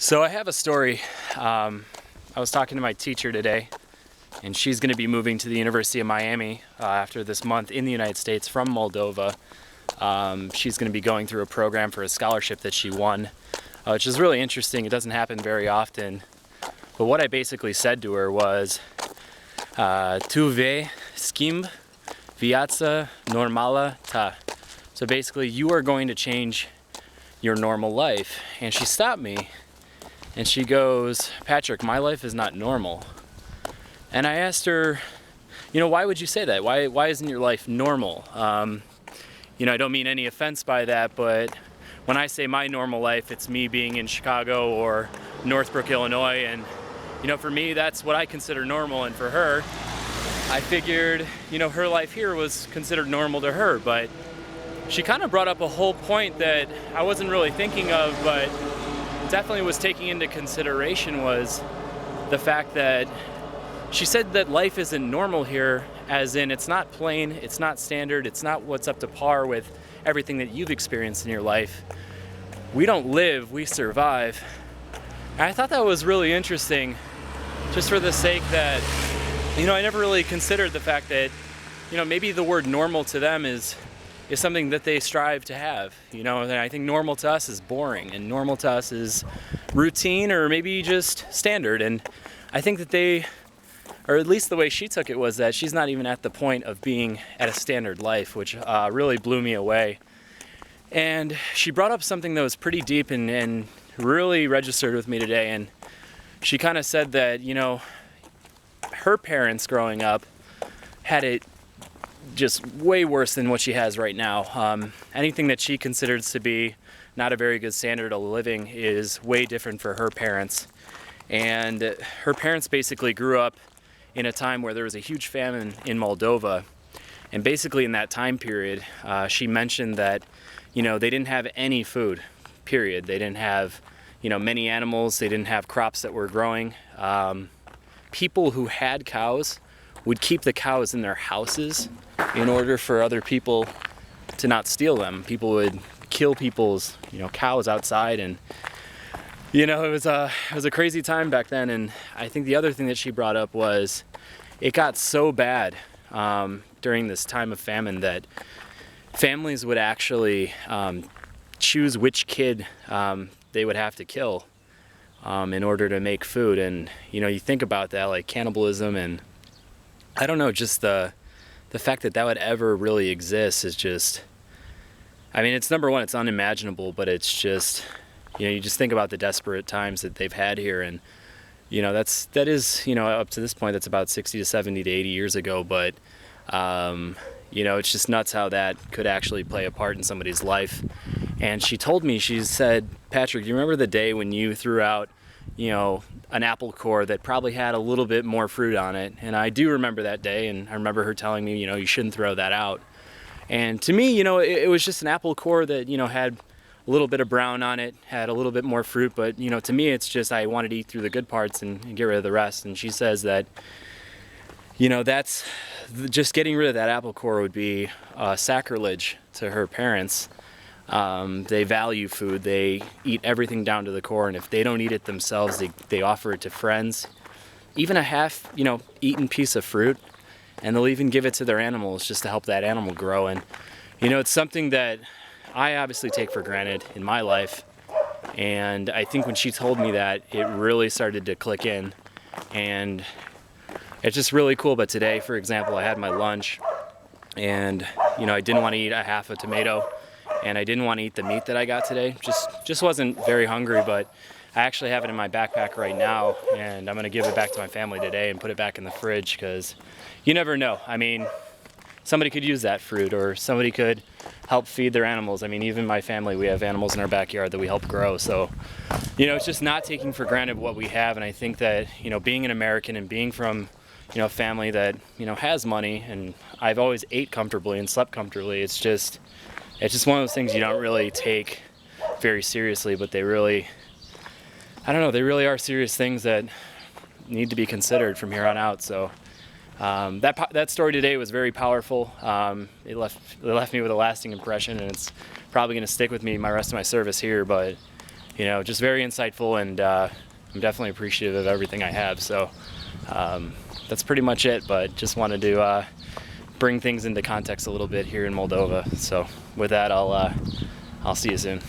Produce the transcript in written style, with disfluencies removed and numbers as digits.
So I have a story. I was talking to my teacher today, and she's going to be moving to the University of Miami after this month in the United States from Moldova. She's going to be going through a program for a scholarship that she won, which is really interesting. It doesn't happen very often. But what I basically said to her was, Tu vei schimb viața normală ta. So basically, you are going to change your normal life. And she stopped me and she goes, Patrick, my life is not normal. And I asked her, why would you say that? Why isn't your life normal? I don't mean any offense by that, but when I say my normal life, it's me being in Chicago or Northbrook, Illinois. And, for me, that's what I consider normal. And for her, I figured, her life here was considered normal to her. But she kind of brought up a whole point that I wasn't really thinking of, but definitely was taking into consideration, was the fact that she said that life isn't normal here, as in it's not plain, it's not standard, it's not what's up to par with everything that you've experienced in your life. We don't live, we survive. And I thought that was really interesting, just for the sake that, I never really considered the fact that, maybe the word normal to them is something that they strive to have, and I think normal to us is boring, and normal to us is routine or maybe just standard. And I think that they, or at least the way she took it, was that she's not even at the point of being at a standard life, which really blew me away. And she brought up something that was pretty deep and really registered with me today. And she kind of said that, her parents growing up had it just way worse than what she has right now. Anything that she considers to be not a very good standard of living is way different for her parents. And her parents basically grew up in a time where there was a huge famine in Moldova. And basically in that time period, she mentioned that, they didn't have any food, period. They didn't have, many animals. They didn't have crops that were growing. People who had cows would keep the cows in their houses in order for other people to not steal them. People would kill people's, cows outside, and it was a crazy time back then. And I think the other thing that she brought up was it got so bad during this time of famine that families would actually choose which kid they would have to kill in order to make food. And you think about that, like cannibalism, and I don't know, just the fact that would ever really exist is just, it's number one, it's unimaginable, but it's just, you just think about the desperate times that they've had here. And, that is, up to this point, that's about 60 to 70 to 80 years ago. But, it's just nuts how that could actually play a part in somebody's life. And she told me, she said, Patrick, do you remember the day when you threw out, an apple core that probably had a little bit more fruit on it? And I do remember that day, and I remember her telling me, you shouldn't throw that out. And to me, it was just an apple core that, had a little bit of brown on it, had a little bit more fruit, but, to me, it's just, I wanted to eat through the good parts and get rid of the rest. And she says that, that's just getting rid of that apple core would be sacrilege to her parents. They value food. They eat everything down to the core, and if they don't eat it themselves, they offer it to friends. Even a half, eaten piece of fruit, and they'll even give it to their animals just to help that animal grow. And, it's something that I obviously take for granted in my life. And I think when she told me that, it really started to click in. And it's just really cool. But today, for example, I had my lunch, and, I didn't want to eat a half a tomato. And I didn't want to eat the meat that I got today. Just wasn't very hungry, but I actually have it in my backpack right now, and I'm going to give it back to my family today and put it back in the fridge, because you never know. Somebody could use that fruit, or somebody could help feed their animals. Even my family, we have animals in our backyard that we help grow. So, it's just not taking for granted what we have. And I think that, being an American and being from, a family that, has money, and I've always ate comfortably and slept comfortably, it's just one of those things you don't really take very seriously, but they really, they really are serious things that need to be considered from here on out. So that story today was very powerful. It left me with a lasting impression, and it's probably going to stick with me my rest of my service here. But you know, just very insightful, and I'm definitely appreciative of everything I have. So that's pretty much it, but just wanted to bring things into context a little bit here in Moldova. So with that, I'll see you soon.